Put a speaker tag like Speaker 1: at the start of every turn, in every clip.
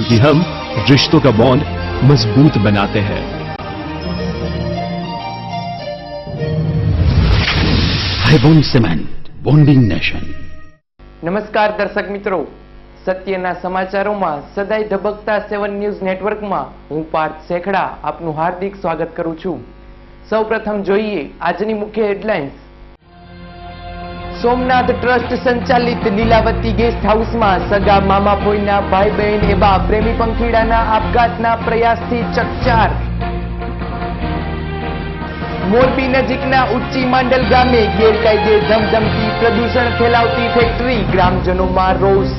Speaker 1: क्योंकि हम रिश्तों का बॉन्ड मजबूत बनाते हैं।
Speaker 2: हाईबॉन्ड सीमेंट, बॉन्डिंग नेशन।
Speaker 3: નમસ્કાર દર્શક મિત્રો, સત્યના સમાચારોમાં સદાય ધબકતા 7 ન્યૂઝ નેટવર્કમાં હું પાર્થ શેખડા આપનું હાર્દિક સ્વાગત કરું છું। સૌપ્રથમ જોઈએ આજની મુખ્ય હેડલાઇન્સ। સોમનાથ ટ્રસ્ટ સંચાલિત લીલાવતી ગેસ્ટ હાઉસમાં સગા મામા ફોઈના ભાઈ બહેન એવા પ્રેમી પંખીડાના આપઘાતના પ્રયાસથી ચકચાર। મોરબી નજીકના ઉચ્ચી માંડલ ગામે ગેરકાયદે ધમધમતી પ્રદૂષણ ફેલાવતી ફેક્ટરી, ગ્રામજનોમાં રોષ।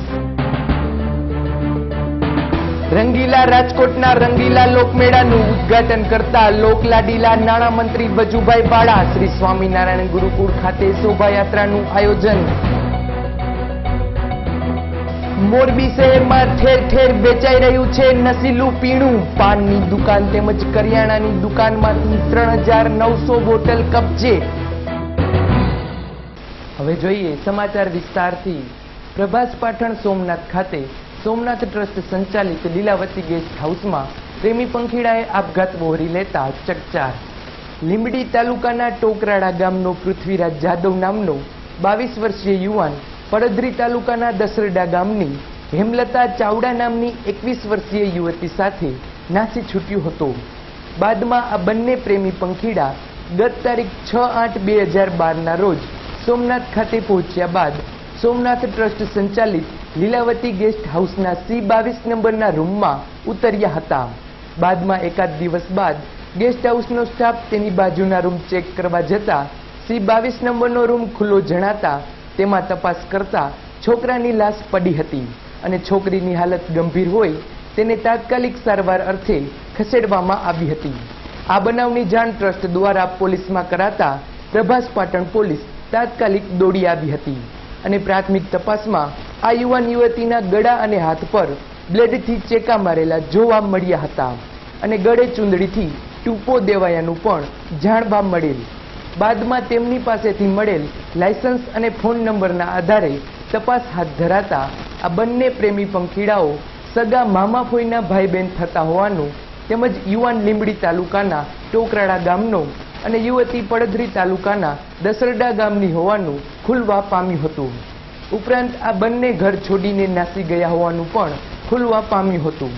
Speaker 3: રંગીલા રાજકોટના રંગીલા લોકમેળાનું ઉદ્ઘાટન કરતા લોકલાડીલા નાણામંત્રી વજુભાઈ વાળા, શ્રી સ્વામિનારાયણ ગુરુકુળ ખાતે શોભાયાત્રાનું આયોજન। મોરબી શહેરમાં ઠેર ઠેર વેચાઈ રહ્યું છે નશીલું પીણું। પાનની દુકાન તેમજ કરિયાણાની દુકાનમાંથી 3900 બોટલ કબજે। હવે જોઈએ સમાચાર વિસ્તારથી। પ્રભાસ પાટણ સોમનાથ ખાતે સોમનાથ ટ્રસ્ટ સંચાલિત લીલાવતી ગેસ્ટ હાઉસમાં પ્રેમી પંખીડાએ આપઘાત વહોરી લેતા ચકચાર। લીંબડી તાલુકાના ટોકરાળા ગામનો પૃથ્વીરાજ જાદવ નામનો 22 વર્ષીય યુવાન પડધરી તાલુકાના દસરડા ગામની હેમલતા ચાવડા નામની 21 વર્ષીય યુવતી સાથે નાસી છૂટ્યો હતો। બાદમાં આ બંને પ્રેમી પંખીડા ગત તારીખ 6/8/2012ના રોજ સોમનાથ ખાતે પહોંચ્યા બાદ સોમનાથ ટ્રસ્ટ સંચાલિત લીલાવતી ગેસ્ટ હાઉસના C22 નંબરના રૂમમાં ઉતર્યા હતા। બાદમાં એકાદ દિવસ બાદ ગેસ્ટ હાઉસનો સ્ટાફ તેની બાજુના રૂમ ચેક કરવા જતા C22 નંબરનો રૂમ ખુલ્લો જણાતા તેમાં તપાસ કરતા છોકરાની લાશ પડી હતી અને છોકરીની હાલત ગંભીર હોય તેને તાત્કાલિક સારવાર અર્થે ખસેડવામાં આવી હતી। આ બનાવની જાણ ટ્રસ્ટ દ્વારા પોલીસમાં કરાતા પ્રભાસ પાટણ પોલીસ તાત્કાલિક દોડી આવી હતી અને પ્રાથમિક તપાસમાં આ યુવાન યુવતીના ગળા અને હાથ પર બ્લેડથી ચેકા મારેલા જોવા મળ્યા હતા અને ગળે ચૂંદડીથી ટૂંપો દેવાયાનું પણ જાણવા મળેલ। બાદમાં તેમની પાસેથી મળેલ લાયસન્સ અને ફોન નંબરના આધારે તપાસ હાથ ધરાતા આ બંને પ્રેમી પંખીડાઓ સગા મામા ફોઈના ભાઈ બહેન થતા હોવાનું તેમજ યુવાન લીંબડી તાલુકાના ટોકરાળા ગામનો અને યુવતી પડધરી તાલુકાના દસરડા ગામની હોવાનું ખુલવા પામ્યું હતું। ઉપરાંત આ બંને ઘર છોડીને નાસી ગયા હોવાનું પણ ખુલવા પામ્યું હતું।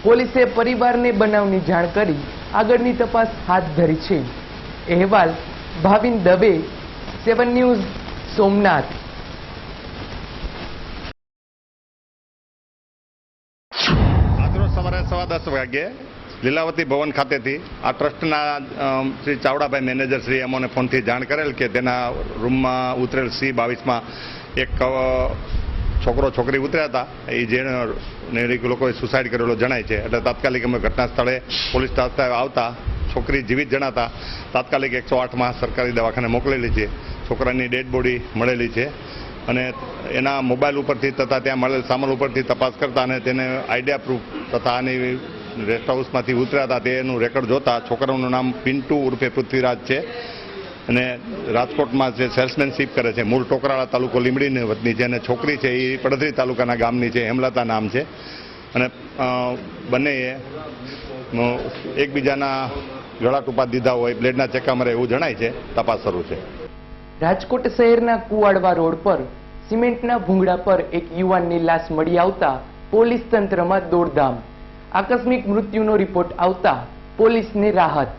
Speaker 3: પોલીસે પરિવારને બનાવની જાણ કરી આગળની તપાસ હાથ ધરી છે। અહેવાલ ભાવિન દવે, 7 ન્યૂઝ, સોમનાથ।
Speaker 4: આજરોજ સવારે 10:15 વાગ્યે લીલાવતી ભવન ખાતેથી આ ટ્રસ્ટના શ્રી ચાવડાભાઈ મેનેજર શ્રી અમોને ફોનથી જાણ કરેલ કે તેના રૂમમાં ઉતરેલ C22માં એક છોકરો છોકરી ઉતર્યા હતા, એ જેને લોકોએ સુસાઇડ કરેલો જણાય છે। એટલે તાત્કાલિક અમે ઘટના સ્થળે પોલીસ સ્ટાફ આવતા છોકરી જીવિત જણાતા તાત્કાલિક 108માં સરકારી દવાખાને મોકલેલી છે। છોકરાની ડેડ બોડી મળેલી છે અને એના મોબાઈલ ઉપરથી તથા ત્યાં મળેલ સામાન ઉપરથી તપાસ કરતા અને તેને આઈડિયા પ્રૂફ તથા આની રેસ્ટ હાઉસમાંથી ઉતર્યા હતા તેનું રેકોર્ડ જોતા છોકરાનું નામ પિન્ટુ ઉર્ફે પૃથ્વીરાજ છે અને રાજકોટમાં જે સેલ્સમેનશીપ કરે છે, મૂળ ટોકરાળા તાલુકો લીંબડીની વતની છે અને છોકરી છે એ પડધરી તાલુકાના ગામની છે, હેમલતા નામ છે અને બંનેએ એકબીજાના ગળા ટૂંપા દીધા હોય, બ્લેડના ચેકા મરે એવું જણાય છે। તપાસ શરૂ છે।
Speaker 3: રાજકોટ શહેરના કુવાડવા રોડ પર સિમેન્ટના ભૂંગળા પર એક યુવાનની લાશ મળી આવતા પોલીસ તંત્રમાં દોડધામ। આકસ્મિક મૃત્યુનો રિપોર્ટ આવતા પોલીસને રાહત।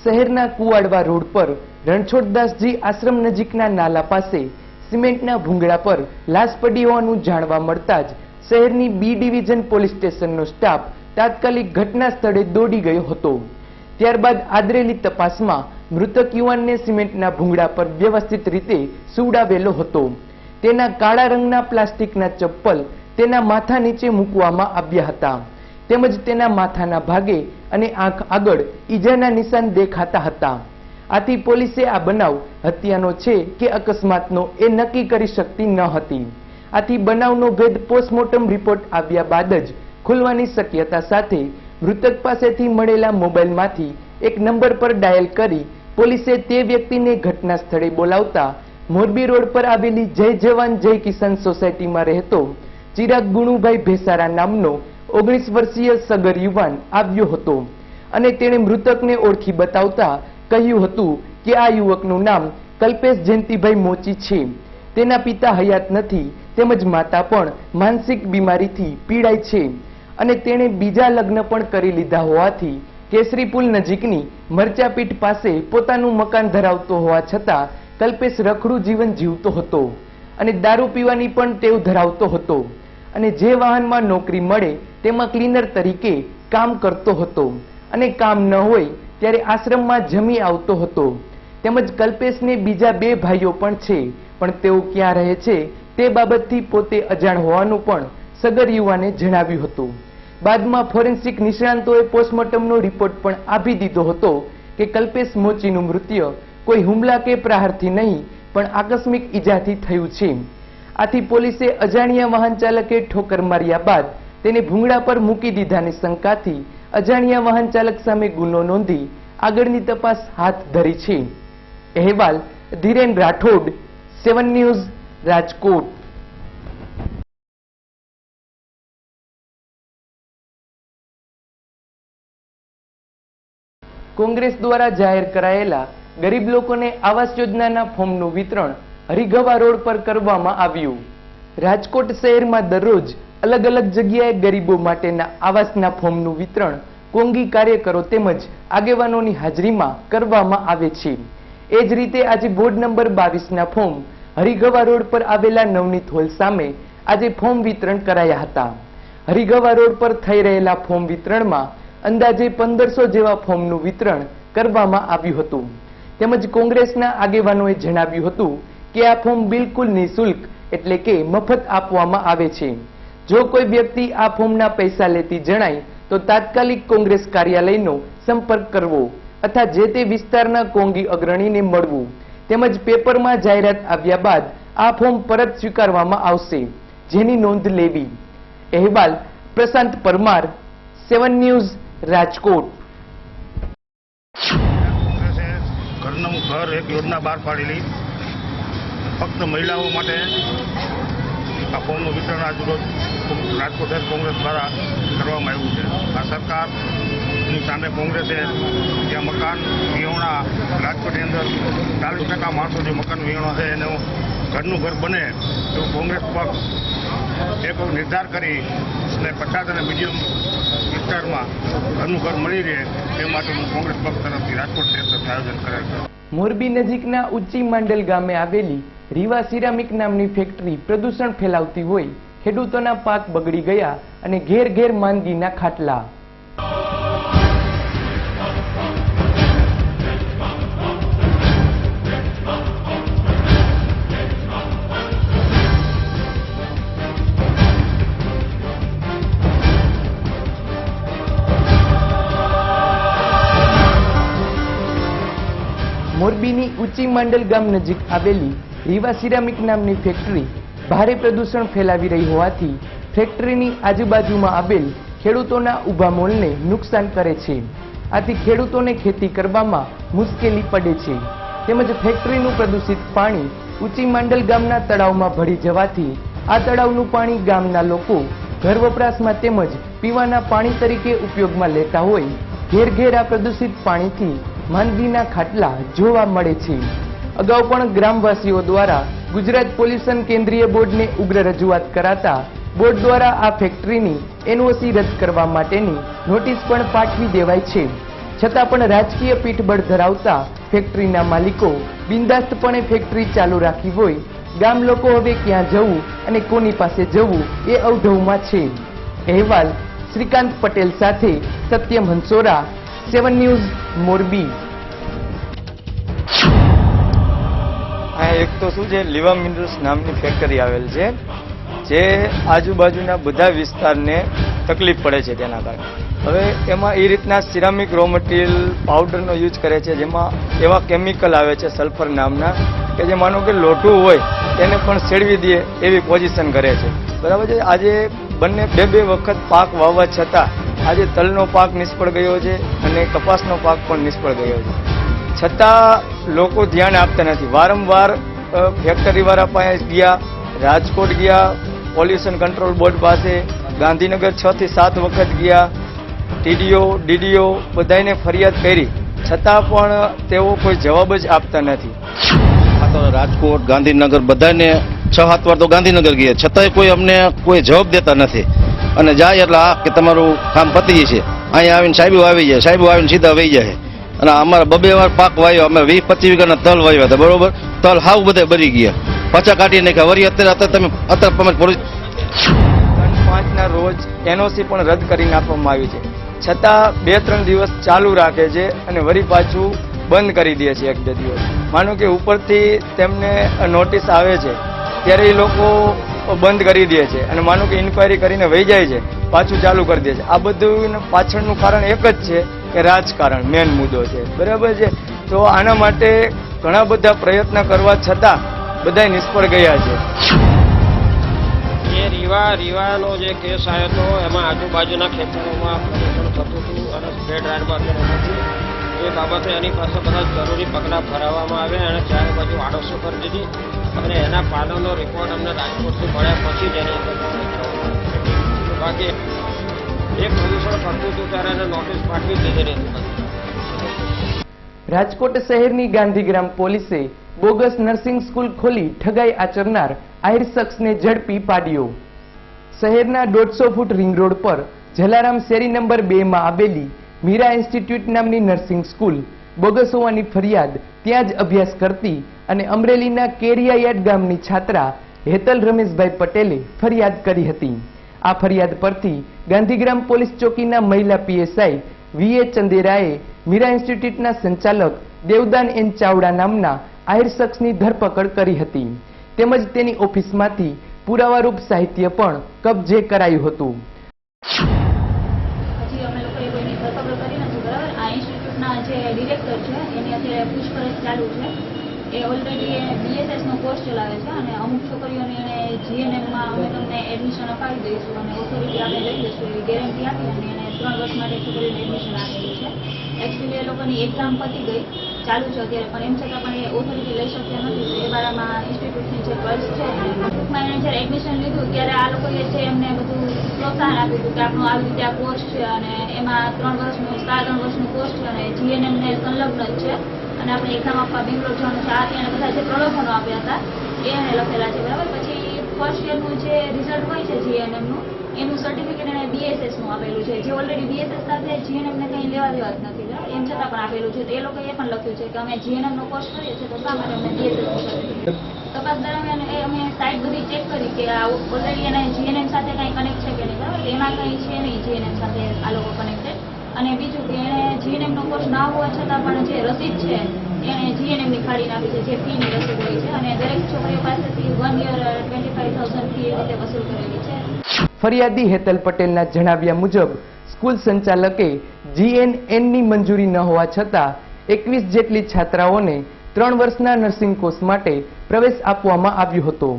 Speaker 3: શહેરના કુવાડવા રોડ પર રણછોડદાસજી આશ્રમ નજીકના નાલા પાસે સિમેન્ટના ભૂંગળા પર લાશ પડી હોવાનું જાણવા મળતા જ શહેરની B ડિવિઝન પોલીસ સ્ટેશનનો સ્ટાફ તાત્કાલિક ઘટના સ્થળે દોડી ગયો હતો। ત્યારબાદ આદરેલી તપાસમાં મૃતક યુવાનને સિમેન્ટના ભૂંગળા પર વ્યવસ્થિત રીતે સુવડાવેલો હતો। તેના કાળા રંગના પ્લાસ્ટિકના ચપ્પલ તેના માથા નીચે મૂકવામાં આવ્યા હતા તેમજ તેના માથાના ભાગે અને આંખ આગળ ઈજાના નિશાન દેખાતા હતા। આથી પોલીસે આ બનાવ હત્યાનો છે કે અકસ્માતનો એ નક્કી કરી શકતી ન હતી। આથી બનાવનો ભેદ પોસ્ટમોર્ટમ રિપોર્ટ આવ્યા બાદ જ ખુલવાની શક્યતા સાથે મૃતક પાસેથી મળેલા મોબાઈલમાંથી એક નંબર પર ડાયલ કરી પોલીસે તે વ્યક્તિને ઘટના સ્થળે બોલાવતા મોરબી રોડ પર આવેલી જય જવાન જય કિસાન સોસાયટીમાં રહેતો ચિરાગ ગુણુભાઈ ભેસારા નામનો 19 વર્ષીય સગર યુવાન આવ્યો હતો અને તેણે મૃતકને ઓળખી બતાવતા કહ્યું હતું કે આ યુવકનું નામ કલ્પેશ જયંતિભાઈ મોચી છે. તેના પિતા હયાત નથી તેમજ માતા પણ માનસિક બીમારીથી પીડાય છે અને તેણે બીજા લગ્ન પણ કરી લીધા હોવાથી કેસરીપુલ નજીકની મરચાપીઠ પાસે પોતાનું મકાન ધરાવતો હોવા છતાં કલ્પેશ રખડું જીવન જીવતો હતો અને દારૂ પીવાની પણ ટેવ ધરાવતો હતો અને જે વાહનમાં નોકરી મળે તેમાં ક્લીનર તરીકે કામ કરતો હતો અને કામ ન હોય ત્યારે આશ્રમમાં જમી આવતો હતો. તેમજ કલ્પેશને બીજા 2 ભાઈઓ પણ છે, પણ તેઓ ક્યાં રહે છે તે બાબતથી પોતે અજાણ હોવાનું પણ સગર યુવાને જણાવ્યું હતું. બાદમાં ફોરેન્સિક નિષ્ણાંતોએ પોસ્ટમોર્ટમનો રિપોર્ટ પણ આપી દીધો હતો કે કલ્પેશ મોચીનું મૃત્યુ કોઈ હુમલા કે પ્રહારથી નહીં પણ આકસ્મિક ઈજાથી થયું છે. આથી પોલીસે અજાણ્યા વાહન ચાલકે ઠોકર માર્યા બાદ તેને ભૂંગળા પર મૂકી દીધાની શંકાથી અજાણ્યા વાહન ચાલક સામે ગુનો નોંધી આગળની તપાસ હાથ ધરી છે. અહેવાલ ધીરેન રાઠોડ, 7 ન્યૂઝ, રાજકોટ. કોંગ્રેસ દ્વારા જાહેર કરાયેલા ગરીબ લોકોને આવાસ યોજનાના ફોર્મનું વિતરણ હરિગવા રોડ પર કરવામાં આવ્યું. રાજકોટ શહેરમાં દરરોજ અલગ અલગ જગ્યાએ ગરીબો માટેના આવાસના ફોર્મનું વિતરણ કોંગી કાર્યકરો તેમજ આગેવાનોની હાજરીમાં કરવામાં આવે છે. એ જ રીતે આજે વોર્ડ નંબર 22ના ફોર્મ હરિગવા રોડ પર આવેલા નવનીત હોલ સામે આજે ફોર્મ વિતરણ કરાયા હતા. હરિગવા રોડ પર થઈ રહેલા ફોર્મ વિતરણમાં અંદાજે 1500 જેવા ફોર્મનું વિતરણ કરવામાં આવ્યું હતું. તેમજ કોંગ્રેસના આગેવાનોએ જણાવ્યું હતું કે આ ફોર્મ બિલકુલ નિઃશુલ્ક એટલે કે મફત આપવામાં આવે છે. જો કોઈ વ્યક્તિ આ ફોર્મના પૈસા લેતી જણાય તો તાત્કાલિક કોંગ્રેસ કાર્યાલયનો સંપર્ક કરવો અથવા જે તે વિસ્તારના કોંગી અગ્રણીને મળવું. તેમજ પેપરમાં જાહેરાત આવ્યા બાદ આ ફોર્મ પરત સ્વીકારવામાં આવશે, જેની નોંધ લેવી. અહેવાલ પ્રશાંત પરમાર, 7 ન્યૂઝ, રાજકોટ.
Speaker 5: ઘરનું ઘર એક યોજના બહાર પાડેલી ફક્ત મહિલાઓ માટે આ ફોર્મનું વિતરણ આજરોજ રાજકોટ શહેર કોંગ્રેસ દ્વારા કરવામાં આવ્યું છે. આ સરકારની સામે કોંગ્રેસે જ્યાં મકાન વિહોણા રાજકોટની અંદર 40% માણસો જે મકાન વિહોણા છે એનું ઘરનું ઘર બને એવું કોંગ્રેસ પક્ષ એક નિર્ધાર કરી અને પછાત અને મીડિયમ વિસ્તારમાં ઘરનું ઘર મળી રહે તે માટેનું કોંગ્રેસ પક્ષ તરફથી રાજકોટ શહેર તરફથી આયોજન કરેલ છે.
Speaker 3: મોરબી નજીકના ઉચ્ચી માંડલ ગામે આવેલી રીવા સિરામિક નામની ફેક્ટરી પ્રદૂષણ ફેલાવતી હોય ખેડૂતોના પાક બગડી ગયા અને ઘેર ઘેર માંદગીના ખાટલા. મોરબીની ઊંચી માંડલ ગામ નજીક આવેલી રીવા સિરામિક નામની ફેક્ટરી ભારે પ્રદૂષણ ફેલાવી રહી હોવાથી ફેક્ટરીની આજુબાજુમાં આવેલ ખેડૂતોના ઊભા મોલને નુકસાન કરે છે. આથી ખેડૂતોને ખેતી કરવામાં મુશ્કેલી પડે છે. તેમજ ફેક્ટરીનું પ્રદૂષિત પાણી ઊંચી માંડલ ગામના તળાવમાં ભળી જવાથી આ તળાવનું પાણી ગામના લોકો ઘર વપરાશમાં તેમજ પીવાના પાણી તરીકે ઉપયોગમાં લેતા હોય ઘેર ઘેર આ પ્રદૂષિત પાણીથી માંદગીના ખાટલા જોવા મળે છે. અગાઉ પણ ગ્રામવાસીઓ દ્વારા ગુજરાત પોલ્યુશન કેન્દ્રીય બોર્ડને ઉગ્ર રજૂઆત કરાતા બોર્ડ દ્વારા આ ફેક્ટરીની એનઓસી રદ કરવા માટેની નોટિસ પણ પાઠવી દેવાઈ છે. છતાં પણ રાજકીય પીઠબળ ધરાવતા ફેક્ટરીના માલિકો બિંદાસ્તપણે ફેક્ટરી ચાલુ રાખી હોય ગામ લોકો હવે ક્યાં જવું અને કોની પાસે જવું એ અવઢવમાં છે. અહેવાલ શ્રીકાંત પટેલ સાથે સત્યમ હંસોરા, 7 ન્યૂઝ, મોરબી.
Speaker 6: આ એક તો શું છે, લીવા મિનરલ્સ નામની ફેક્ટરી આવેલ છે જે આજુબાજુના બધા વિસ્તારને તકલીફ પડે છે. તેના કારણે હવે એમાં એ રીતના સિરામિક રો મટીરિયલ પાવડરનો યુઝ કરે છે, જેમાં એવા કેમિકલ આવે છે સલ્ફર નામના કે જે માનો કે લોઢું હોય તેને પણ સેડવી દે એવી પોઝિશન કરે છે. બરાબર છે. આજે બંને બે વખત પાક વાવવા છતાં આજે તલનો પાક નિષ્ફળ ગયો છે અને કપાસનો પાક પણ નિષ્ફળ ગયો છે. છતાં લોકો ધ્યાન આપતા નથી. વારંવાર ફેક્ટરીવાળા પાસે ગયા, રાજકોટ ગયા, પોલ્યુશન કંટ્રોલ બોર્ડ પાસે, ગાંધીનગર 6 થી 7 વખત ગયા, ટીડીઓ ડીડીઓ બધાને ફરિયાદ કરી, છતાં પણ તેઓ કોઈ જવાબ જ આપતા નથી.
Speaker 7: આ તો રાજકોટ, ગાંધીનગર બધાને 6-7 વાર તો ગાંધીનગર ગયા, છતાંય કોઈ અમને કોઈ જવાબ દેતા નથી. અને જાય એટલે આ કે તમારું કામ પતી જશે, અહીંયા આવીને સાહેબો આવી જાય, સાહેબો આવીને સીધા વહી જાય. અને અમારા 2 વાર પાક વાવ્યો, અમે 20-25 વીઘાના તલ વાવ્યા હતા, બરોબર. તલ હાવ બધા બરી ગયા, પચા કાઢી નાખ્યા. વળી અત્યારે પોલીસ
Speaker 6: 5ના રોજ એનઓસી પણ રદ કરી નાખવામાં આવી છે, છતાં 2-3 દિવસ ચાલુ રાખે છે અને વળી પાછું બંધ કરી દે છે 1-2 દિવસ. માનો કે ઉપરથી તેમને નોટિસ આવે છે ત્યારે એ લોકો બંધ કરી દે છે અને માનો કે ઇન્ક્વાયરી કરીને વહી જાય છે, પાછું ચાલુ કરી દે છે. આ બધું પાછળનું કારણ એક જ છે કે રાજકારણ મેન મુદ્દો છે, બરાબર છે. તો આના માટે ઘણા બધા પ્રયત્ન કરવા છતાં બધા નિષ્ફળ ગયા છે.
Speaker 8: જે રીવાનો જે કેસ આવ્યો હતો એમાં આજુબાજુના ખેતરોમાં પ્રદૂષણ થતું હતું અને સ્પ્રેડ રાઇડમાં નથી. એ બાબતે એની પાસે બધા જરૂરી પગલાં ભરાવવામાં આવ્યા અને ચારે બાજુ આડોશો કરી દીધી અને એના પાલનનો રિપોર્ટ અમને રાજકોટથી મળ્યા પછી જ એની અંદર બાકી એક પ્રદૂષણ કરતું હતું ત્યારે એને નોટિસ પાઠવી દીધેલી હતી.
Speaker 3: રાજકોટ શહેરની ગાંધીગ્રામ પોલીસે બોગસ નર્સિંગ સ્કૂલ ખોલી ઠગાઈ આચરનાર આહિર શખ્સને ઝડપી પાડ્યો. શહેરના 150 ફૂટ રિંગ રોડ પર જલારામ શેરી નંબર 2 માં આવેલી મીરા ઇન્સ્ટિટ્યૂટ નામની નર્સિંગ સ્કૂલ બોગસ હોવાની ફરિયાદ ત્યાં જ અભ્યાસ કરતી અને અમરેલીના કેરિયાયાડ ગામની છાત્રા હેતલ રમેશભાઈ પટેલે ફરિયાદ કરી હતી. આ ફરિયાદ પરથી ગાંધીગ્રામ પોલીસ ચોકીના મહિલા પીએસઆઈ વીએ ચંદેરાએ મીરા ઇન્સ્ટિટ્યૂટના સંચાલક દેવદાન એન ચાવડા નામના આહિર શખ્સની ધરપકડ કરી હતી. તેમજ તેની ઓફિસમાંથી પુરાવારૂપ સાહિત્ય પણ કબજે કરાયું હતું.
Speaker 9: પછી અમે લોકોએ કોઈની ધરપકડ કરી નથી, બરાબર. આ ઇન્સ્ટિટ્યૂટના જે ડિરેક્ટર છે એની અત્યારે પૂછપરછ ચાલુ છે. એ ઓલરેડી બીએસએસ નો કોર્સ ચલાવે છે અને અમુક છોકરીઓને એને જીએનએમમાં અમે તમને એડમિશન અપાવી દઈશું અને ઓથોરિટી આપણે લઈ લઈશું એવી ગેરંટી આપી અને એને 3 વર્ષ માટે છોકરીઓને એડમિશન આપેલું છે. એકચ્યુઅલી એ લોકોની એક્ઝામ પતી ગઈ, ચાલુ છે અત્યારે, પણ એમ છતાં પણ એ ઓથોરિટી લઈ શક્યા નથી. તો એ બારામાં ઇન્સ્ટિટ્યૂટની જે પલ્સ છે ટૂંકમાં એને જ્યારે એડમિશન લીધું ત્યારે આ લોકોએ જે એમને બધું પ્રોત્સાહન આપ્યું હતું કે આપણું આવી રીતે આ કોર્સ છે અને એમાં 3 વર્ષનું કોર્સ છે અને જીએનએમને સંલગ્ન જ છે અને આપણે એક્ઝામ આપવા બેંગ્લોર જવાનું છે. આ ત્યાં બધા જે પ્રલોભનો આપ્યા હતા એ એને લખેલા છે, બરાબર. પછી ફર્સ્ટ યરનું જે રિઝલ્ટ હોય છે જીએનએમનું એનું સર્ટિફિકેટ એને બીએસએસનું આપેલું છે, જે ઓલરેડી બીએસએસ સાથે જીએનએમને કંઈ લેવા દેવા જ નથી, બરાબર. એમ છતાં પણ આપેલું છે. તો એ લોકોએ એ પણ લખ્યું છે કે અમે જીએનએમનો કોર્સ કરીએ છીએ તો શા માટે અમને બીએસએસનું સર્ટિફિકેટ. તપાસ દરમિયાન એ અમે સાઇટ બધી ચેક કરી કે આ ઓલરેડી એને જીએનએમ સાથે કંઈ કનેક્ટ છે કે નહીં, બરાબર. એમાં કંઈ છે નહીં જીએનએમ સાથે આ લોકો કનેક્ટેડ. અને બીજું કે એને જીએનએમનો કોર્સ ના હોવા છતાં પણ જે રસીદ છે એને જીએનએમની ફાડી નાખી છે, જે ફીની રસીદ હોય છે અને દરેક છોકરીઓ પાસેથી 1 યર 25,000 ફી એ રીતે વસૂલ કરેલી છે.
Speaker 3: ફરિયાદી હેતલ પટેલના જણાવ્યા મુજબ સ્કૂલ સંચાલકે જીએનએનની મંજૂરી ન હોવા છતાં 21 જેટલી છાત્રાઓને 3 વર્ષના નર્સિંગ કોર્સ માટે પ્રવેશ આપવામાં આવ્યો હતો,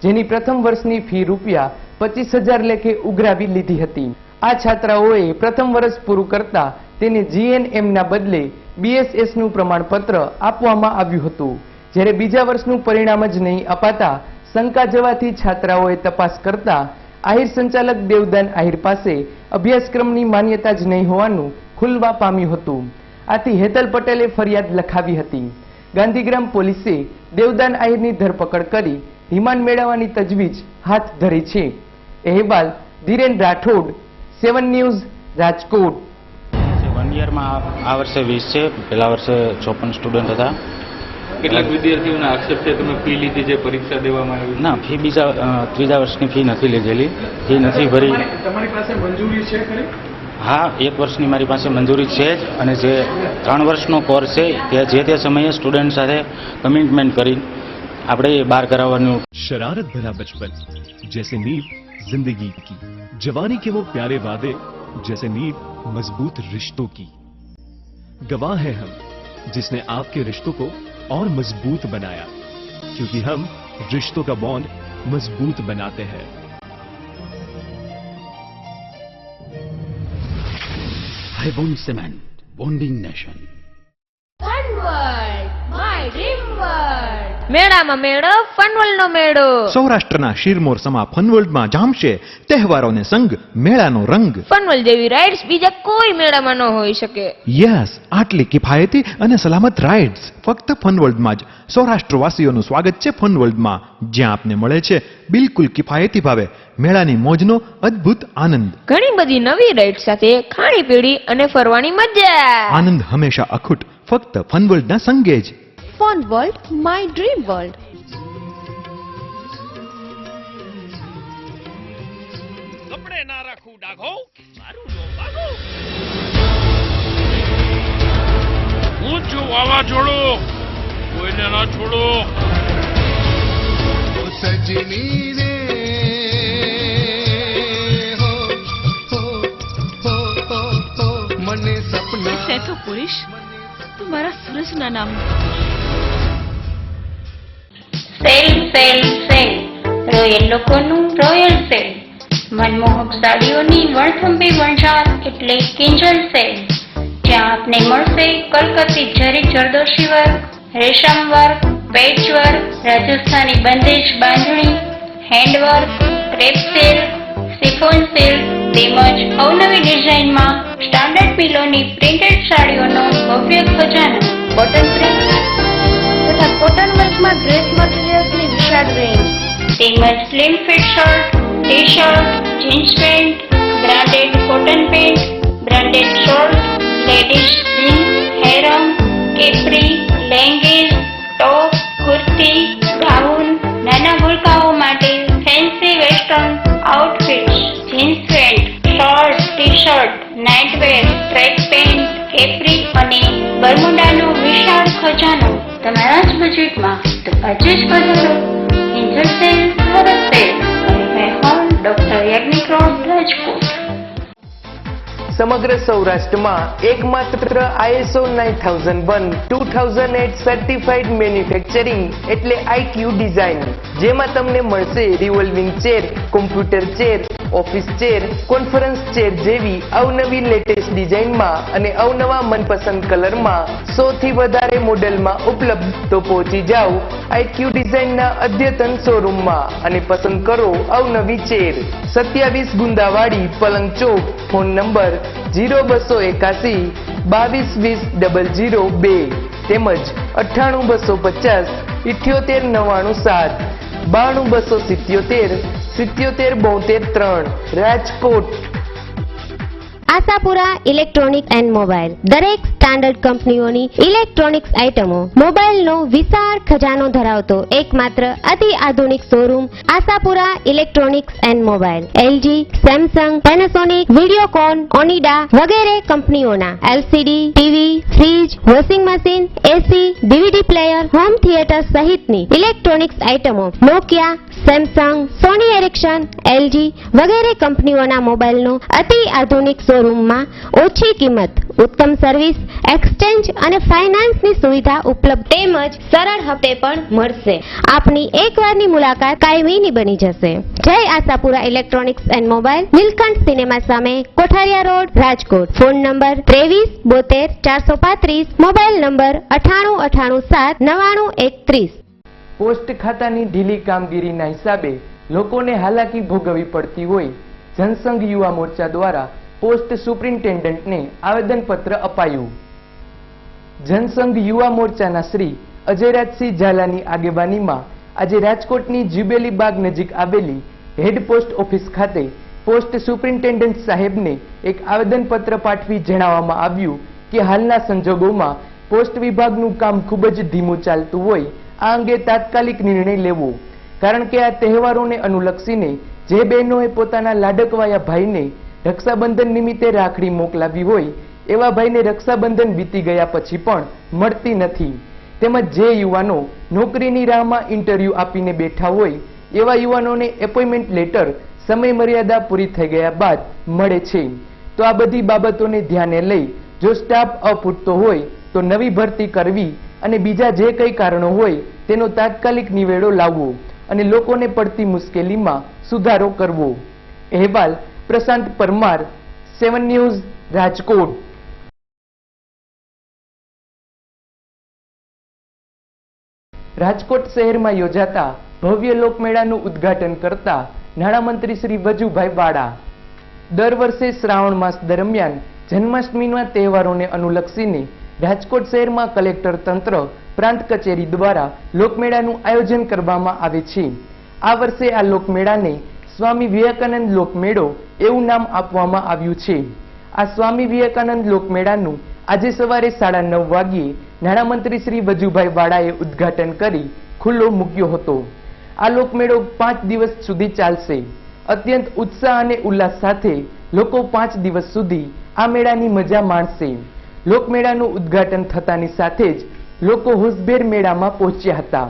Speaker 3: જેની પ્રથમ વર્ષની ફી રૂપિયા 25,000 લેખે ઉઘરાવી લીધી હતી. આ છાત્રાઓએ પ્રથમ વર્ષ પૂરું કરતા તેને જીએનએમના બદલે બીએસએસનું પ્રમાણપત્ર આપવામાં આવ્યું હતું. જ્યારે બીજા વર્ષનું પરિણામ જ નહીં અપાતા શંકા જવાથી છાત્રાઓએ તપાસ કરતા આહિર સંચાલક દેવદાન આહિર પાસે અભ્યાસક્રમની માન્યતા જ નહીં હોવાનું ખુલવા પામ્યું હતું. આથી હેતલ પટેલે ફરિયાદ લખાવી હતી. ગાંધીગ્રામ પોલીસે દેવદાન આહિરની ધરપકડ કરી રિમાન્ડ મેળવવાની તજવીજ હાથ ધરી છે. અહેવાલ ધીરેન રાઠોડ, 7 ન્યૂઝ, રાજકોટ.
Speaker 10: 1 યરમાં આ વર્ષે 20 છે, પહેલા વર્ષે 54 સ્ટુડન્ટ હતા.
Speaker 11: કેટલાક વિદ્યાર્થીઓના આક્ષેપ છે તમે ફી લીધી છે, પરીક્ષા દેવામાં આવી?
Speaker 10: ના, ફી ત્રીજા વર્ષની ફી નથી લીધેલી, ફી નથી ભરી.
Speaker 11: તમારી પાસે મંજૂરી છે ખરી?
Speaker 10: હા, 1 વર્ષની મારી પાસે મંજૂરી છે જ અને જે 3 વર્ષનો કોર્સ છે તે જે સમયે સ્ટુડન્ટ સાથે કમિટમેન્ટ કરી આપણે બહાર કરાવવાનું.
Speaker 1: शरारत भरा बचपन जैसे नींव जिंदगी की, जवानी के वो प्यारे वादे जैसे नींव मजबूत रिश्तों की. गवाह है हम जिसने आपके रिश्तों को और मजबूत बनाया, क्योंकि हम रिश्तों का बॉन्ड मजबूत बनाते हैं.
Speaker 2: Highbone Cement, bonding nation.
Speaker 9: One word, my dream word.
Speaker 12: મેળામાં મેળો, ફનવલનો મેળો.
Speaker 13: સૌરાષ્ટ્રના શિરમોર સમા ફનવર્લ્ડમાં જામશે તહેવારોને સંગ, મેળાનો રંગ.
Speaker 12: ફનવલ જેવી રાઇડ્સ બીજા કોઈ મેળામાં ન હોઈ શકે.
Speaker 13: યસ, આટલી કિફાયતી અને સલામત રાઇડ્સ ફક્ત ફનવર્લ્ડમાં જ. સૌરાષ્ટ્રવાસીઓનું સ્વાગત છે ફનવર્લ્ડમાં, જ્યાં આપને મળે છે બિલકુલ કિફાયતી ભાવે મેળાની મોજનો અદ્ભુત આનંદ.
Speaker 12: ઘણી બધી નવી રાઇડ્સ સાથે ખાણીપીણી અને ફરવાની મજા.
Speaker 13: આનંદ હંમેશા અખૂટ ફક્ત ફનવર્લ્ડના સંગે જ.
Speaker 14: Fun world, my dream world.
Speaker 15: કપડે ના રાખું ડાઘો, મારું નો ભાગો. હું છું વાવાઝોડો, કોઈને ના છોડો. સજની રે મને સપના.
Speaker 14: છે તો પુરુષ, તમારા સૂરજના નામ.
Speaker 9: સેલ સેલ સેલ, રોયલ લોકોનું રોયલ સેલ. મનમોહક સાડીઓની વણથંભી વણઝાર એટલે કિંજલ સેલ, જ્યાં આપને મળશે કલકત્તી જરી જરદોશી વર્ક, રેશમ work, patch work, Rajasthani bandhej bandhani, handwork, crepe sale, chiffon sale તેમજ અવનવી ડિઝાઇનમાં સ્ટાન્ડર્ડ પિલોની પ્રિન્ટેડ સાડીઓનો ભવ્ય ખજાનો. કોટન પ્રિન્ટ તથા કોટન વર્કમાં ડ્રેસ મટીરિયલ્સની વિશાળ રેન્જ તેમજ slim fit shirt, T shirt, jeans pant, branded cotton pant, branded shirt, ladies jeans, harem, capri, leggings, top, kurti, gown, નાના ભૂલકાઓ માટે fancy western outfits, jeans pant, shirt, T shirt, nightwear, track pant, Capri અને બરમુડાનો વિશાળ ખજાનો તમારા જ બજેટમાં. તો આજે જ પધારો કિંજલ સેલ, ભારત સેલ અને હોલ ડોક્ટર યાજ્ઞિક રોડ, રાજકોટ.
Speaker 3: સમગ્ર સૌરાષ્ટ્રમાં એકમાત્ર ISO 9001-2008 સર્ટિફાઈડ મેન્યુફેક્ચરિંગ એટલે IQ ડિઝાઇન, જેમાં તમને મળશે revolving chair, computer chair, office chair, conference chair જેવી અવનવી લેટેસ્ટ ડિઝાઇનમાં અને અવનવા મનપસંદ કલરમાં 100 થી વધારે મોડેલમાં ઉપલબ્ધ. તો પહોંચી જાઓ IQ ડિઝાઇનના અદ્યતન શોરૂમમાં અને પસંદ કરો અવનવી ચેર. 27 ગુંદાવાડી, પલંગ ચોક. ફોન નંબર 0281 2220 002 તેમજ 98 250 78 97 92 277 77 72 Rajkot.
Speaker 16: Ashapura electronic and mobile દરેક સ્ટાન્ડર્ડ કંપનીઓની ઇલેક્ટ્રોનિક્સ આઇટમો, મોબાઈલનો વિશાળ ખજાનો ધરાવતો એકમાત્ર અતિ આધુનિક showroom Ashapura electronics and mobile. LG, Samsung, Panasonic, Videocon, Onida વગેરે કંપનીઓના LCD, TV, fridge, washing machine, AC, DVD player, home theatre સહિતની ઇલેક્ટ્રોનિક્સ આઇટમો નોકિયા, સેમસંગ, સોની એરિક્સન, LG વગેરે કંપનીઓના મોબાઈલનો અતિ આધુનિક શોરૂમમાં ઓછી કિંમત, ઉત્તમ સર્વિસ, એક્સચેન્જ અને ફાઇનાન્સની સુવિધા ઉપલબ્ધ તેમજ સરળ હપ્તે પણ મળશે. આપની એકવારની મુલાકાત કાયમીની બની જશે. જય Ashapura electronics and mobile, Nilkanth cinema સામે, Kothariya road, Rajkot. Phone number 23 72 435, mobile number 98 98 7 99 31.
Speaker 3: Post ખાતાની ઢીલી કામગીરીના હિસાબે લોકોને હાલાકી ભોગવવી પડતી હોય, જનસંઘ યુવા મોરચા દ્વારા પોસ્ટ સુપ્રિન્ટેન્ડન્ટને આવેદનપત્ર અપાયું. જનસંઘ યુવા મોરચાના શ્રી અજયરાજસિંહ ઝાલાની આગેવાનીમાં આજે રાજકોટની જ્યુબેલી બાગ નજીક આવેલી હેડ પોસ્ટ ઓફિસ ખાતે પોસ્ટ સુપ્રિન્ટેન્ડન્ટ સાહેબને એક આવેદનપત્ર પાઠવી જણાવવામાં આવ્યું કે હાલના સંજોગોમાં પોસ્ટ વિભાગનું કામ ખૂબ જ ધીમું ચાલતું હોય, આ અંગે તાત્કાલિક નિર્ણય લેવો. કારણ કે આ તહેવારોને અનુલક્ષીને જે બહેનોએ પોતાના લાડકવાયા ભાઈને રક્ષાબંધન નિમિત્તે રાખડી મોકલાવી હોય, એવા ભાઈને રક્ષાબંધન વીતી ગયા પછી પણ મળતી નથી. તેમજ જે યુવાનો નોકરીની રાહમાં ઇન્ટરવ્યૂ આપીને બેઠા હોય, એવા યુવાનોને એપોઇન્ટમેન્ટ લેટર સમય મર્યાદા પૂરી થઈ ગયા બાદ મળે છે. તો આ બધી બાબતોને ધ્યાને લઈ જો સ્ટાફ અપૂરતો હોય તો નવી ભરતી કરવી અને બીજા જે કંઈ કારણો હોય તેનો તાત્કાલિક નિવેડો લાવવો અને લોકોને પડતી મુશ્કેલીમાં સુધારો કરવો. અહેવાલ પ્રશાંત પરમાર, 7 ન્યૂઝ, રાજકોટ. રાજકોટ શહેરમાં યોજાતા ભવ્ય લોકમેળાનું ઉદ્ઘાટન કરતા નાણામંત્રી શ્રી વજુભાઈ વાળા. દર વર્ષે શ્રાવણ માસ દરમિયાન જન્માષ્ટમીના તહેવારોને અનુલક્ષીને રાજકોટ શહેરમાં કલેક્ટર તંત્ર પ્રાંત કચેરી દ્વારા લોકમેળાનું આયોજન કરવામાં આવે છે. આ વર્ષે આ લોકમેળાને સ્વામી વિવેકાનંદ લોકમેળો એવું નામ આપવામાં આવ્યું છે. આ સ્વામી વિવેકાનંદ લોકમેળાનું આજે સવારે 9:30 વાગ્યે નાણામંત્રી શ્રી વજુભાઈ વાળાએ ઉદ્ઘાટન કરી ખુલ્લો મૂક્યો હતો. આ લોકમેળો 5 દિવસ સુધી ચાલશે. અત્યંત ઉત્સાહ અને ઉલ્લાસ સાથે લોકો 5 દિવસ સુધી આ મેળાની મજા માણશે. લોકમેળાનું ઉદ્ઘાટન થતાની સાથે જ લોકો હોશભેર મેળામાં પહોંચ્યા હતા.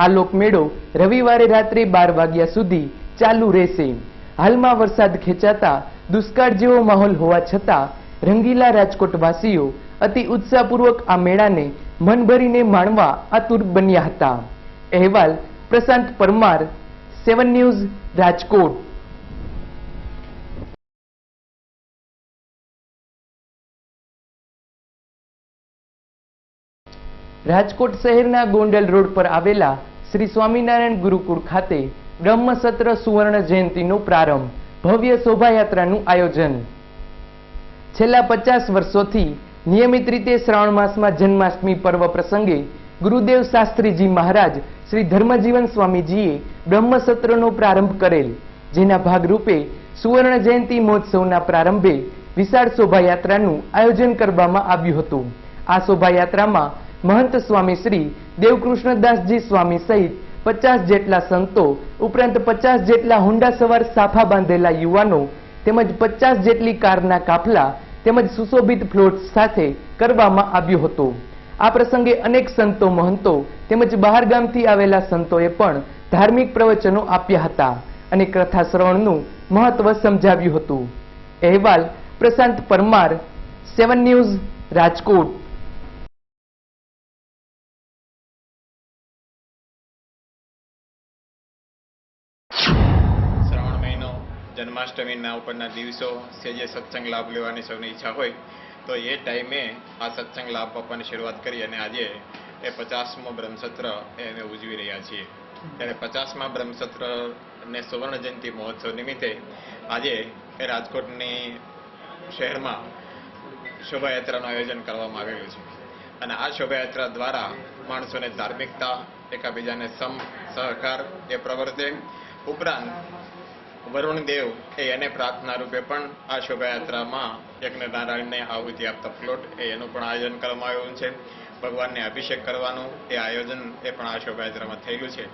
Speaker 3: આ લોકમેળો રવિવારે રાત્રે 12 વાગ્યા સુધી ચાલુ રહેશે. હાલમાં વરસાદ ખેંચાતા દુષ્કાળ જેવો માહોલ હોવા છતાં રંગીલા રાજકોટવાસીઓ અતિ ઉત્સાહપૂર્વક આ મેળાને મન ભરીને માણવા આતુર બન્યા હતા. અહેવાલ પ્રશાંત પરમાર, 7 ન્યૂઝ, રાજકોટ. રાજકોટ શહેરના ગોંડલ રોડ પર આવેલા શ્રી સ્વામિનારાયણ ગુરુકુળ ખાતે બ્રહ્મસત્ર સુવર્ણ જયંતિનો પ્રારંભ, ભવ્ય શોભાયાત્રાનું આયોજન. છેલ્લા 50 વર્ષોથી નિયમિત રીતે શ્રાવણ માસમાં જન્માષ્ટમી પર્વ પ્રસંગે ગુરુદેવ શાસ્ત્રીજી મહારાજ શ્રી ધર્મજીવન સ્વામીજીએ બ્રહ્મસત્રનો પ્રારંભ કરેલ, જેના ભાગરૂપે સુવર્ણ જયંતિ મહોત્સવના પ્રારંભે વિશાળ શોભાયાત્રાનું આયોજન કરવામાં આવ્યું હતું. આ શોભાયાત્રામાં મહંત સ્વામી શ્રી દેવકૃષ્ણદાસજી સ્વામી સહિત 50 જેટલા સંતો ઉપરાંત 50 જેટલા હોન્ડા સવાર સાફા બાંધેલા યુવાનો તેમજ 50 જેટલી કારના કાફલા તેમજ સુશોભિત ફ્લોટ્સ સાથે કરવામાં આવ્યો હતો. આ પ્રસંગે અનેક સંતો મહંતો તેમજ બહાર ગામથી આવેલા સંતોએ પણ ધાર્મિક પ્રવચનો આપ્યા હતા અને કથા શ્રવણનું મહત્વ સમજાવ્યું હતું. અહેવાલ પ્રશાંત પરમાર, 7 ન્યૂઝ, રાજકોટ.
Speaker 17: જન્માષ્ટમીના ઉપરના દિવસો જે સત્સંગ લાભ લેવાની સૌની ઈચ્છા હોય તો એ ટાઈમે આ સત્સંગ લાભ આપવાની શરૂઆત કરી અને આજે એ 50મો બ્રહ્મસત્ર અમે ઉજવી રહ્યા છીએ. ત્યારે 50મા બ્રહ્મસત્રને સુવર્ણ જયંતિ મહોત્સવ નિમિત્તે આજે એ રાજકોટની શહેરમાં શોભાયાત્રાનું આયોજન કરવામાં આવેલું છે અને આ શોભાયાત્રા દ્વારા માણસોને ધાર્મિકતા, એકાબીજાને સહકાર એ પ્રવર્તે. ઉપરાંત વરુણદેવ એને પ્રાર્થના રૂપે પણ આ શોભાયાત્રામાં યજ્ઞ નારાયણને આહુતિ આપતા ફ્લોટ એનું પણ આયોજન કરવામાં આવ્યું છે. ભગવાનને અભિષેક કરવાનું એ આયોજન એ પણ આ શોભાયાત્રામાં થયેલું છે.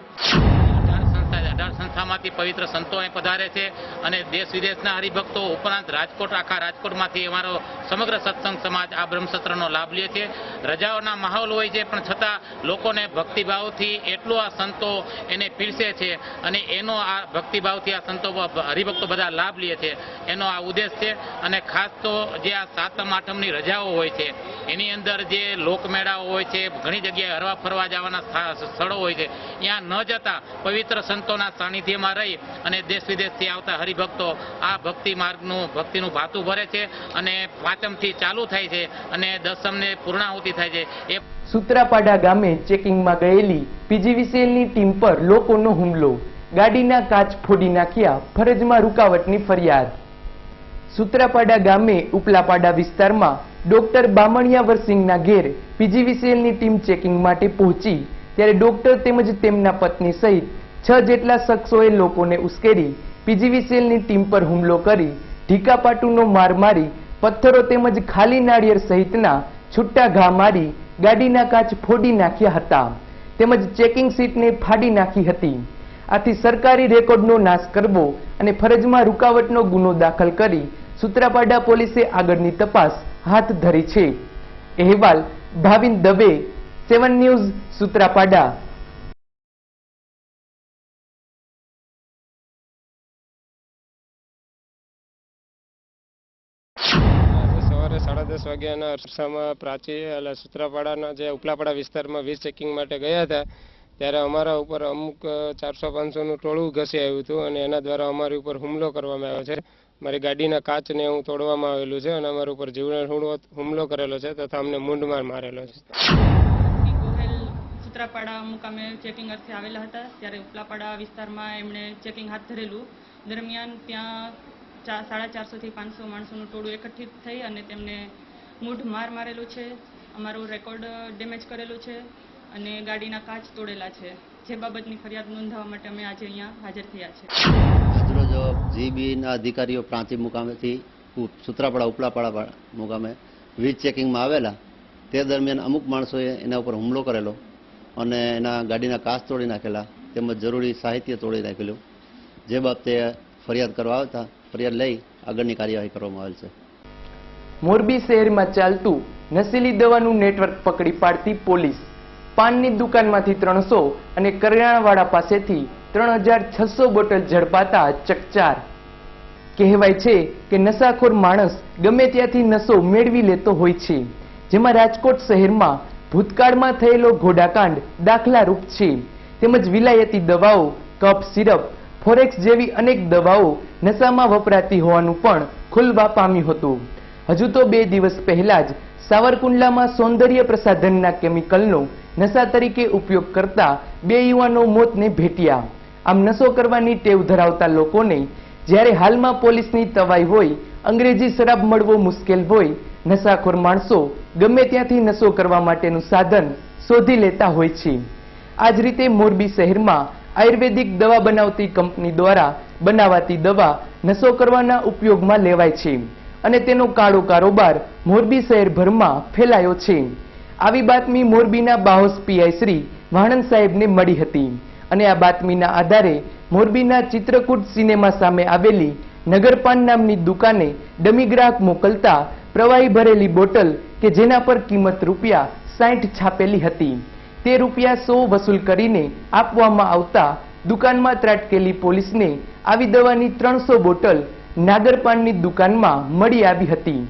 Speaker 18: 18 સંસ્થામાંથી પવિત્ર સંતો અહીં પધારે છે અને દેશ વિદેશના હરિભક્તો ઉપરાંત આખા રાજકોટમાંથી અમારો સમગ્ર સત્સંગ સમાજ આ બ્રહ્મસત્રનો લાભ લે છે. રજાઓના માહોલ હોય છે પણ છતાં લોકોને ભક્તિભાવથી એટલો આ સંતો એને પીરસે છે અને એનો આ ભક્તિભાવથી આ સંતો હરિભક્તો બધા લાભ લે છે એનો આ ઉદ્દેશ છે. અને ખાસ તો જે આ 7મ 8મની રજાઓ હોય છે એની અંદર જે લોકમેળાઓ હોય છે, ઘણી જગ્યાએ હરવા ફરવા જવાના સ્થળો હોય છે, ત્યાં ન જતા પવિત્ર સંતોના સાનિધ્યમાં રહી અને દેશ વિદેશથી આવતા હરિભક્તો આ ભક્તિનું ભાતું ભરે છે અને 5મથી ચાલુ થાય છે અને 10મને પૂર્ણાહુતિ થાય છે. એ
Speaker 3: સુત્રાપાડા ગામે ચેકિંગમાં ગયેલી પીજીવીસીએલની ટીમ પર લોકોનો હુમલો, ગાડીના કાચ ફોડી નાખ્યા, ફરજમાં રૂકાવટની ફરિયાદ. સુત્રાપાડા ગામે ઉપલાપાડા વિસ્તારમાં ડોક્ટર બામણિયા વરસિંગના ઘેર પીજીવીસીએલની ટીમ ચેકિંગ માટે પહોંચી ત્યારે ડોક્ટર તેમજ તેમના પત્ની સહિત 6 જેટલા શખ્સોએ લોકોને ઉશ્કેરી પીજીવીસીએલની ટીમ પર હુમલો કરી ઢીકાપાટુનો માર મારી પથ્થરો તેમજ ખાલી નાળિયેર સહિતના છૂટા ઘા મારી ગાડીના કાચ ફોડી નાખ્યા હતા તેમજ ચેકિંગ સીટને ફાડી નાખી હતી. આથી સરકારી રેકોર્ડનો નાશ કરવો અને ફરજમાં રૂકાવટનો ગુનો દાખલ કરી સુત્રાપાડા પોલીસે આગળની તપાસ હાથ ધરી છે. અહેવાલ ભાવિન દવે, 7 ન્યૂઝ, સુત્રાપાડા.
Speaker 19: સવારે 10:30 વાગ્યાના અરસામાં પ્રાચી સુત્રાપાડાના જે ઉપલાપાડા વિસ્તારમાં વીજ ચેકિંગ માટે ગયા હતા ત્યારે અમારા ઉપર અમુક 400-500નું ટોળું ઘસી આવ્યું હતું અને એના દ્વારા અમારી ઉપર હુમલો કરવામાં આવ્યો છે. મારી ગાડીના કાચને એવું તોડવામાં આવેલું છે અને અમારા ઉપર જીવલેણ હુમલો કરેલો છે તથા અમને મૂંઢમાર મારેલો છે.
Speaker 20: સુત્રાપાડા મુકામે ચેકિંગ અર્થે આવેલા હતા ત્યારે ઉપલાપાડા વિસ્તારમાં એમણે ચેકિંગ હાથ ધરેલું. દરમિયાન ત્યાં 450 થી 500 માણસોનું ટોળું એકઠિત થઈ અને તેમને મૂઢ માર મારેલું છે, અમારું રેકોર્ડ ડેમેજ કરેલું છે અને ગાડીના કાચ તોડેલા છે. જે બાબતની ફરિયાદ નોંધાવવા માટે અમે આજે અહીંયા હાજર થયા છે.
Speaker 21: આજરોજ જીબીના અધિકારીઓ પ્રાંતિક મુકામેથી સુત્રાપાડા ઉપલાપાડા મુકામે વીજ ચેકિંગમાં આવેલા. તે દરમિયાન અમુક માણસોએ એના ઉપર હુમલો કરેલો અને એના ગાડીના કાચ તોડી નાખેલા તેમજ જરૂરી સાહિત્ય તોડી નાખેલું. જે બાબતે ફરિયાદ કરવા આવતા ફરિયાદ લઈ આગળની કાર્યવાહી કરવામાં આવેલ છે.
Speaker 3: મોરબી શહેરમાં ચાલતું નશીલી દવાનું નેટવર્ક પકડી પાડતી પોલીસ. પાનની દુકાનમાંથી 300 અને કરિયાણાવાળા પાસેથી 3600 બોટલ ઝડપાતા ચકચાર. કહેવાય છે કે નશાખોર માણસ ગમે ત્યાંથી નશો મેળવી લેતો હોય છે, જેમાં રાજકોટ શહેરમાં ભૂતકાળમાં થયેલો ઘોડાકાંડ દાખલારૂપ છે. તેમજ વિલાયતી દવાઓ, કફ સિરપ, ફોરેક્સ જેવી અનેક દવાઓ નશામાં વપરાતી હોવાનું પણ ખુલવા પામ્યું હતું. હજુ તો 2 દિવસ પહેલા જ સાવરકુંડલામાં સૌંદર્ય પ્રસાધનના કેમિકલનો નશા તરીકે ઉપયોગ કરતા 2 યુવાનો મોતને ભેટ્યા. આમ નશો કરવાની ટેવ ધરાવતા લોકોને જ્યારે હાલમાં પોલીસની તવાઈ હોય, અંગ્રેજી શરાબ મળવો મુશ્કેલ હોય, નશાખોર માણસો ગમે ત્યાંથી નશો કરવા માટેનું સાધન શોધી લેતા હોય છે. આ જ રીતે મોરબી શહેરમાં આયુર્વેદિક દવા બનાવતી કંપની દ્વારા બનાવાતી દવા નશો કરવાના ઉપયોગમાં લેવાય છે અને તેનો કાળો કારોબાર મોરબી શહેરભરમાં ફેલાયો છે. આવી બાતમી મોરબીના બાહોશ પીઆઈ શ્રી વાણંદ સાહેબને મળી હતી અને આ બાતમીના આધારે મોરબીના ચિત્રકૂટ સિનેમા સામે આવેલી નગરપાન નામની દુકાને ડમી ગ્રાહક મોકલતા પ્રવાહી ભરેલી બોટલ કે જેના પર કિંમત ₹60 છાપેલી હતી તે ₹100 વસૂલ કરીને આપવામાં આવતા દુકાનમાં ત્રાટકેલી પોલીસને આવી દવાની 300 બોટલ નાગરપાનની દુકાનમાં મળી આવી હતી.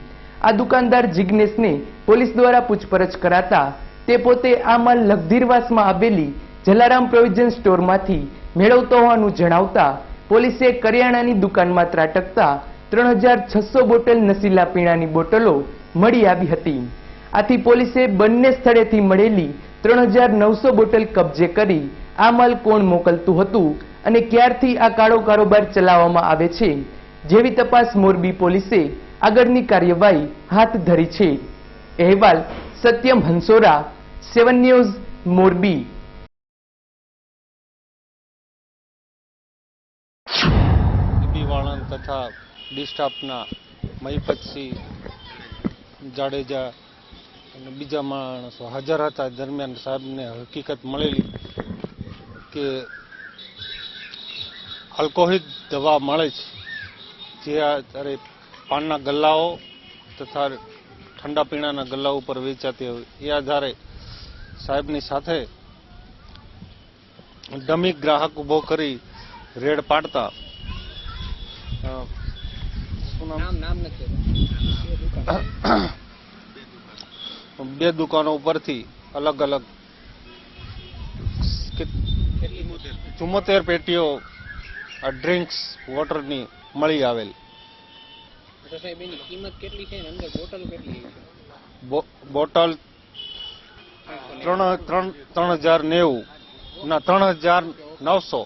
Speaker 3: આ દુકાનદાર જિગ્નેશને પોલીસ દ્વારા પૂછપરછ કરાતા તે પોતે આ માલ લખધીરવાસમાં આવેલી જલારામ પ્રોવિઝન સ્ટોરમાંથી મેળવતો હોવાનું જણાવતા પોલીસે કરિયાણાની દુકાનમાં ત્રાટકતા 3600 બોટલ નશીલા પીણાની બોટલો મળી આવી હતી. આથી પોલીસે બંને સ્થળેથી મળેલી 3900 બોટલ કબજે કરી આ માલ કોણ મોકલતું હતું અને ક્યારથી આ કાળો કારોબાર ચલાવવામાં આવે છે જેવી તપાસ મોરબી પોલીસે આગળની કાર્યવાહી હાથ ધરી છે. અહેવાલ સત્યમ હંસોરા, 7 ન્યૂઝ, મોરબી.
Speaker 22: વાણંદ તથા ડી સ્ટાફના મહિપતસિંહ જાડેજા અને બીજા માણસો હાજર હતા. દરમિયાન સાહેબને હકીકત મળેલી કે આલ્કોહોલિક દવા મળે છે જે અત્યારે પાનના ગલ્લાઓ તથા ઠંડા પીણાના ગલ્લાઓ ઉપર વેચાતી હોય. એ આધારે સાહેબની સાથે ડમી ગ્રાહક ઉભો કરી રેડ પાડતા બે દુકાનો ઉપરથી અલગ અલગ 74 પેટીઓ ડ્રિંક્સ વોટરની મળી આવેલ. બોટલ 3090 ના 3900,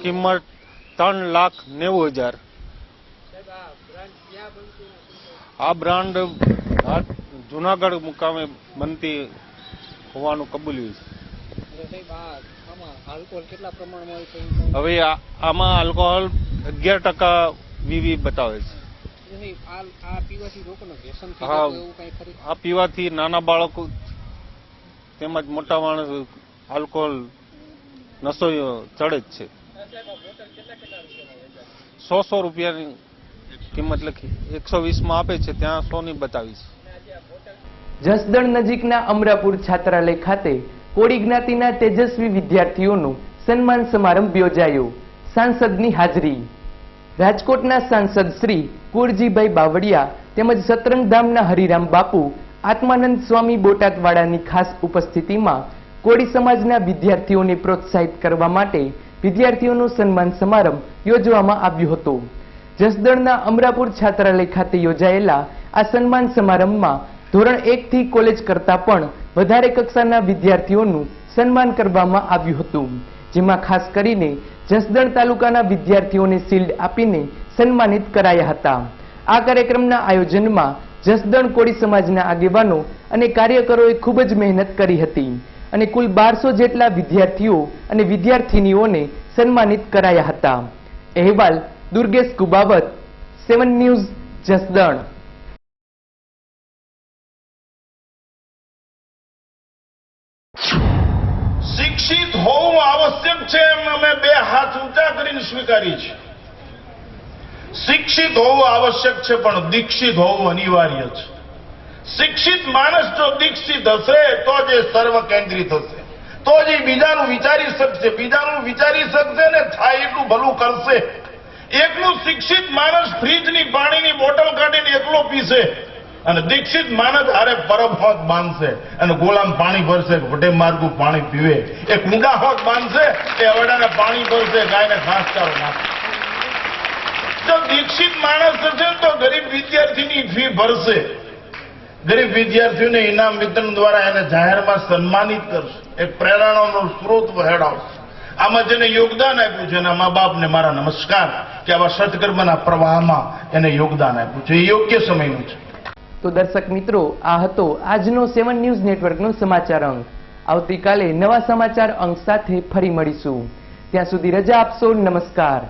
Speaker 22: કિંમત 3,90,000. આ બ્રાન્ડ જુનાગઢ મુકામે બનતી હોવાનું કબૂલ્યું છે. હવે આમાં આલ્કોહોલ 11% વીવી બતાવે છે. આ પીવાથી નાના બાળકો તેમજ મોટા માણસ આલ્કોહોલ નશો ચડે જ છે. 100 રૂપિયાની કિંમત લખી 120 માં આપે છે, ત્યાં 100 ની બતાવી છે.
Speaker 3: જસદણ નજીકના અમરાપુર છાત્રાલય ખાતે કોળી જ્ઞાતિના તેજસ્વી વિદ્યાર્થીઓનો સન્માન સમારંભ યોજાયો. સાંસદની હાજરી. રાજકોટના સાંસદ શ્રી કુરજીભાઈ બાવળિયા તેમજ સતરંગધામના હરિરામ બાપુ આત્માનંદ સ્વામી બોટાદવાડાની ખાસ ઉપસ્થિતિમાં કોળી સમાજના વિદ્યાર્થીઓને પ્રોત્સાહિત કરવા માટે વિદ્યાર્થીઓનો સન્માન સમારંભ યોજવામાં આવ્યો હતો. જસદણના અમરાપુર છાત્રાલય ખાતે યોજાયેલા આ સન્માન સમારંભમાં ધોરણ 1 થી કોલેજ કરતા પણ વધારે કક્ષાના વિદ્યાર્થીઓનું સન્માન કરવામાં આવ્યું હતું, જેમાં ખાસ કરીને જસદણ તાલુકાના વિદ્યાર્થીઓને શિલ્ડ આપીને સન્માનિત કરાયા હતા. આ કાર્યક્રમના આયોજનમાં જસદણ કોળી સમાજના આગેવાનો અને કાર્યકરોએ ખૂબ જ મહેનત કરી હતી અને કુલ 1200 જેટલા વિદ્યાર્થીઓ અને વિદ્યાર્થિનીઓને સન્માનિત કરાયા હતા. અહેવાલ દુર્ગેશ કુબાવત, 7 ન્યૂઝ, જસદણ.
Speaker 4: શિક્ષિત હોવું આવશ્યક છે એમ અમે બે હાથ ઊંચા કરીને સ્વીકારી છે. શિક્ષિત હોવું આવશ્યક છે પણ દીક્ષિત હોવું અનિવાર્ય છે. શિક્ષિત માણસ જો દીક્ષિત હશે તો જ એ સર્વ કેન્દ્રિત હશે, તો જ એ બીજાનું વિચારી શકશે, બીજાનું વિચારી શકશે ને થાય એટલું ભલું કરશે. એકલું શિક્ષિત માણસ ફ્રીજની પાણીની બોટલ કાઢીને એકલો પીશે અને દીક્ષિત માણસ હારે પરબ હોત બાંધશે અને ગોળામાં પાણી ભરશે, વટે માર્ગું પાણી પીવે. એ કુંડા હોત બાંધશે, એ અવડાને પાણી ભરશે, ગાયને ઘાસચારો નાખશે. જો દીક્ષિત માણસ હશે તો ગરીબ વિદ્યાર્થીની ફી ભરશે, ગરીબ વિદ્યાર્થીઓને ઇનામ વિતરણ દ્વારા એને જાહેરમાં સન્માનિત કરશે, એક પ્રેરણાનો સ્ત્રોત વહેડાવશે. આમાં જેને યોગદાન આપ્યું છે એના મા બાપને મારા નમસ્કાર કે આવા સત્કર્મના પ્રવાહમાં એને યોગદાન આપ્યું છે. એ યોગ્ય સમયનું છે.
Speaker 3: તો દર્શક મિત્રો, આ હતો આજનો 7 ન્યૂઝ નેટવર્કનો સમાચાર અંક. આવતીકાલે નવા સમાચાર અંક સાથે ફરી મળીશું. ત્યાં સુધી રજા આપશો. નમસ્કાર.